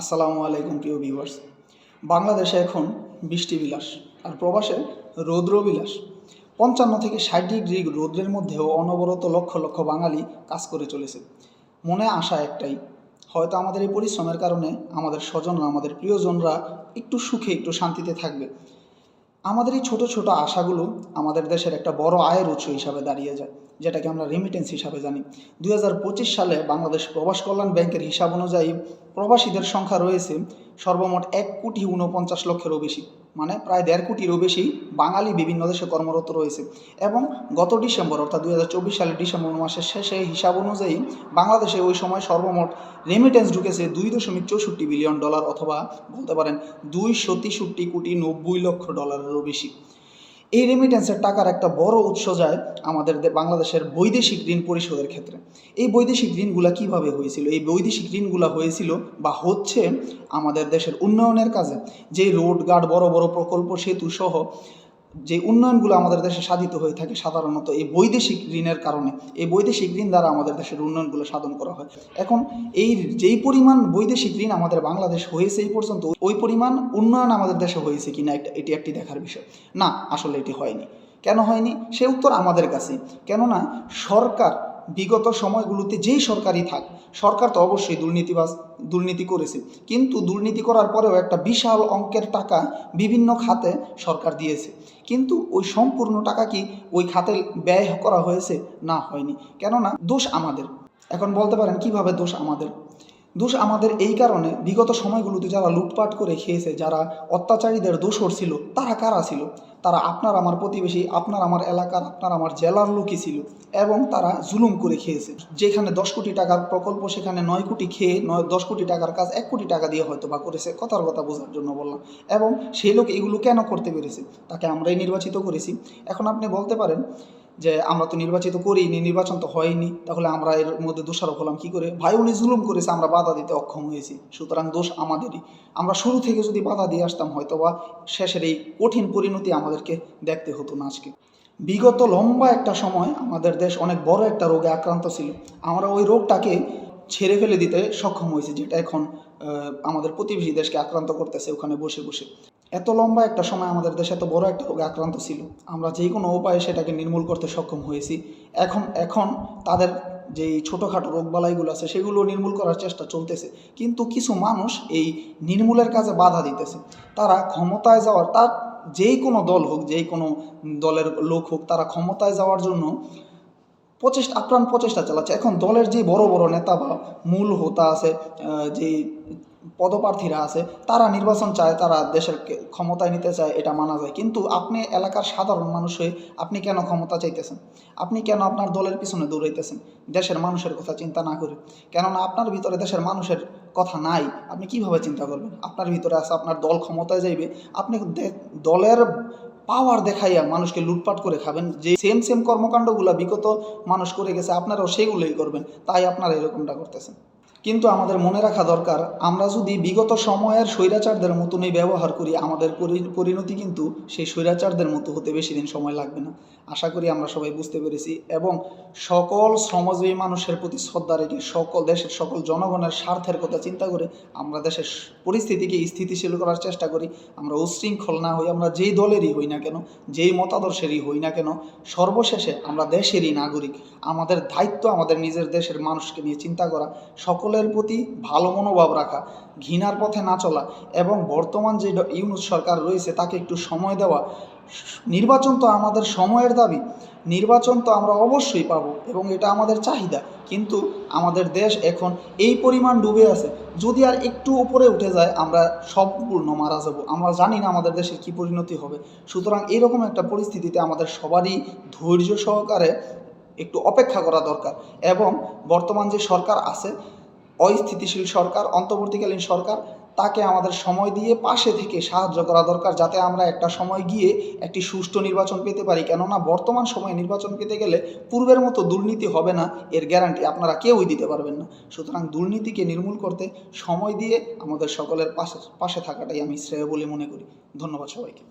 আসসালামু আলাইকুম প্রিয় ভিউয়ার্স। বাংলাদেশে এখন বৃষ্টি বিলাস আর প্রবাসে রৌদ্র বিলাস। 55 থেকে 60 ডিগ্রি রৌদ্রের মধ্যেও অনবরত লক্ষ লক্ষ বাঙালি কাজ করে চলেছে। মনে আশা একটাই, হয়তো আমাদের এই পরিশ্রমের কারণে আমাদের স্বজনরা, আমাদের প্রিয়জনরা একটু সুখে, একটু শান্তিতে থাকবে। আমাদের এই ছোট ছোট আশাগুলো আমাদের দেশের একটা বড় আয়ের উৎস হিসাবে দাঁড়িয়ে যায়, যেটাকে আমরা রেমিটেন্স হিসাবে জানি। 2025 সালে বাংলাদেশ প্রবাস কল্যাণ ব্যাংকের হিসাব অনুযায়ী প্রবাসীদের সংখ্যা রয়েছে সর্বমোট 1,49,00,000-এরও বেশি, মানে প্রায় 1.5 কোটিরও বেশি বাঙালি বিভিন্ন দেশে কর্মরত রয়েছে। এবং গত ডিসেম্বর, অর্থাৎ 2024 সালের ডিসেম্বর মাসের শেষে হিসাব অনুযায়ী বাংলাদেশে ওই সময় সর্বমোট রেমিটেন্স ঢুকেছে $2.64 বিলিয়ন, অথবা বলতে পারেন $263,90,00,000-এরও বেশি। এই রেমিটেন্সের টাকার একটা বড় উৎস যায় আমাদের বাংলাদেশের বৈদেশিক ঋণ পরিশোধের ক্ষেত্রে। এই বৈদেশিক ঋণগুলা কিভাবে হয়েছিল? এই বৈদেশিক ঋণগুলা হয়েছিল বা হচ্ছে আমাদের দেশের উন্নয়নের কাজে। যে রোডঘাট, বড় বড় প্রকল্প, সেতু সহ যে উন্নয়নগুলো আমাদের দেশে সাধিত হয়ে থাকে সাধারণত এই বৈদেশিক ঋণের কারণে। এই বৈদেশিক ঋণ দ্বারা আমাদের দেশের উন্নয়নগুলো সাধন করা হয়। এখন এই যেই পরিমাণ বৈদেশিক ঋণ আমাদের বাংলাদেশ হয়েছে এই পর্যন্ত, ওই পরিমাণ উন্নয়ন আমাদের দেশে হয়েছে কিনা এটি একটি দেখার বিষয়। না, আসলে এটি হয়নি। কেন হয়নি সে উত্তর আমাদের কাছে। কেননা সরকার বিগত সময়গুলোতে যেই সরকারই থাক, সরকার তো অবশ্যই দুর্নীতি করেছে, কিন্তু দুর্নীতি করার পরেও একটা বিশাল অঙ্কের টাকা বিভিন্ন খাতে সরকার দিয়েছে। কিন্তু ওই সম্পূর্ণ টাকা কি ওই খাতে ব্যয় করা হয়েছে? না, হয়নি। কেননা দোষ আমাদের। এখন বলতে পারেন কিভাবে দোষ আমাদের? দোষ আমাদের এই কারণে, বিগত সময়গুলোতে যারা লুটপাট করে খেয়েছে, যারা অত্যাচারীদের দোষর ছিল, তারা কারা ছিল? তারা আপনার আমার প্রতিবেশী, আপনার আমার এলাকার, আপনার আমার জেলার লোকই ছিল। এবং তারা জুলুম করে খেয়েছে। যেখানে 10 কোটি টাকার প্রকল্প, সেখানে 9 কোটি খেয়ে 10 কোটি টাকার কাজ 1 কোটি টাকা দিয়ে হয়তো বা করেছে। কথার কথা বোঝার জন্য বললাম। এবং সেই লোক এগুলো কেন করতে পেরেছে? তাকে আমরাই নির্বাচিত করেছি। এখন আপনি বলতে পারেন যে আমরা তো নির্বাচিত করিনি, নির্বাচন তো হয়নি, তাহলে আমরা এর মধ্যে দোষারোপ হলাম কী করে? ভাই, উনি জুলুম করেছে, আমরা বাধা দিতে অক্ষম হয়েছি, সুতরাং দোষ আমাদেরই। আমরা শুরু থেকে যদি বাধা দিয়ে আসতাম, হয়তো বা শেষের এই কঠিন পরিণতি আমাদেরকে দেখতে হতো না আজকে। বিগত লম্বা একটা সময় আমাদের দেশ অনেক বড় একটা রোগে আক্রান্ত ছিল। আমরা ওই রোগটাকে ছেড়ে ফেলে দিতে সক্ষম হয়েছি, যেটা এখন আমাদের প্রতিবেশী দেশকে আক্রান্ত করতেছে ওখানে বসে বসে। এত লম্বা একটা সময় আমাদের দেশে এত বড় একটা রোগে আক্রান্ত ছিল, আমরা যে কোনো উপায়ে সেটাকে নির্মূল করতে সক্ষম হয়েছি। এখন তাদের যেই ছোটোখাটো রোগবালাইগুলো আছে সেগুলো নির্মূল করার চেষ্টা চলতেছে, কিন্তু কিছু মানুষ এই নির্মূলের কাজে বাধা দিতেছে। তারা ক্ষমতায় যাওয়ার, তার যেই কোনো দল হোক, যেই কোনো দলের লোক হোক, তারা ক্ষমতায় যাওয়ার জন্য আপ্রাণ প্রচেষ্টা চালাচ্ছে। এখন দলের যে বড় বড় নেতা বা মূল হোতা আছে, যে পদপ্রার্থীরা আছে, তারা নির্বাচন চায়, তারা দেশের ক্ষমতায় নিতে চায়, এটা মানা যায়। কিন্তু আপনি এলাকার সাধারণ মানুষ হয়ে আপনি কেন ক্ষমতা চাইতেছেন? আপনি কেন আপনার দলের পিছনে দৌড়াইতেছেন দেশের মানুষের কথা চিন্তা না করে? কেননা আপনার ভিতরে দেশের মানুষের কথা নাই, আপনি কিভাবে চিন্তা করবেন? আপনার ভিতরে আছে আপনার দল ক্ষমতায় যাইবে, আপনি দলের পাওয়ার দেখাইয়া মানুষকে লুটপাট করে খাবেন। যে সেম কর্মকাণ্ডগুলো বিগত মানুষ করে গেছে, আপনারাও সেগুলোই করবেন, তাই আপনারা এরকমটা করতেছেন। কিন্তু আমাদের মনে রাখা দরকার, আমরা যদি বিগত সময়ের স্বৈরাচারদের মতনই ব্যবহার করি, আমাদের পরিণতি কিন্তু সেই স্বৈরাচারদের মতো হতে বেশি দিন সময় লাগবে না। আশা করি আমরা সবাই বুঝতে পেরেছি, এবং সকল শ্রমজীবী মানুষের প্রতি শ্রদ্ধা রেখে, দেশের সকল জনগণের স্বার্থের কথা চিন্তা করে আমরা দেশের পরিস্থিতিকে স্থিতিশীল করার চেষ্টা করি। আমরা উচ্ছৃঙ্খল না হই, আমরা যেই দলেরই হই না কেন, যেই মতাদর্শেরই হই না কেন, সর্বশেষে আমরা দেশেরই নাগরিক। আমাদের দায়িত্ব আমাদের নিজের দেশের মানুষকে নিয়ে চিন্তা করা, সকলের প্রতি ভালো মনোভাব রাখা, ঘৃণার পথে না চলা, এবং বর্তমান যে ইউনূস সরকার রয়েছে তাকে একটু সময় দেওয়া। নির্বাচন তো আমাদের সময়ের দাবি, নির্বাচন তো আমরা অবশ্যই পাবো এবং এটা আমাদের চাহিদা। কিন্তু আমাদের দেশ এখন এই পরিমাণ ডুবে আছে, যদি আর একটু উপরে উঠে যায় আমরা সম্পূর্ণ মারা যাব। আমরা জানি না আমাদের দেশের কী পরিণতি হবে। সুতরাং এরকম একটা পরিস্থিতিতে আমাদের সবারই ধৈর্য সহকারে একটু অপেক্ষা করা দরকার। এবং বর্তমান যে সরকার আছে, অস্থিতিশীল সরকার, অন্তর্বর্তীকালীন সরকার, তাকে আমাদের সময় দিয়ে পাশে থেকে সাহায্য করা দরকার, যাতে আমরা একটা সময় গিয়ে একটি সুষ্ঠু নির্বাচন পেতে পারি। কেননা বর্তমান সময়ে নির্বাচন পেতে গেলে পূর্বের মতো দুর্নীতি হবে না, এর গ্যারান্টি আপনারা কেউই দিতে পারবেন না। সুতরাং দুর্নীতিকে নির্মূল করতে সময় দিয়ে আমাদের সকলের পাশে থাকাটাই আমি শ্রেয় বলে মনে করি। ধন্যবাদ সবাইকে।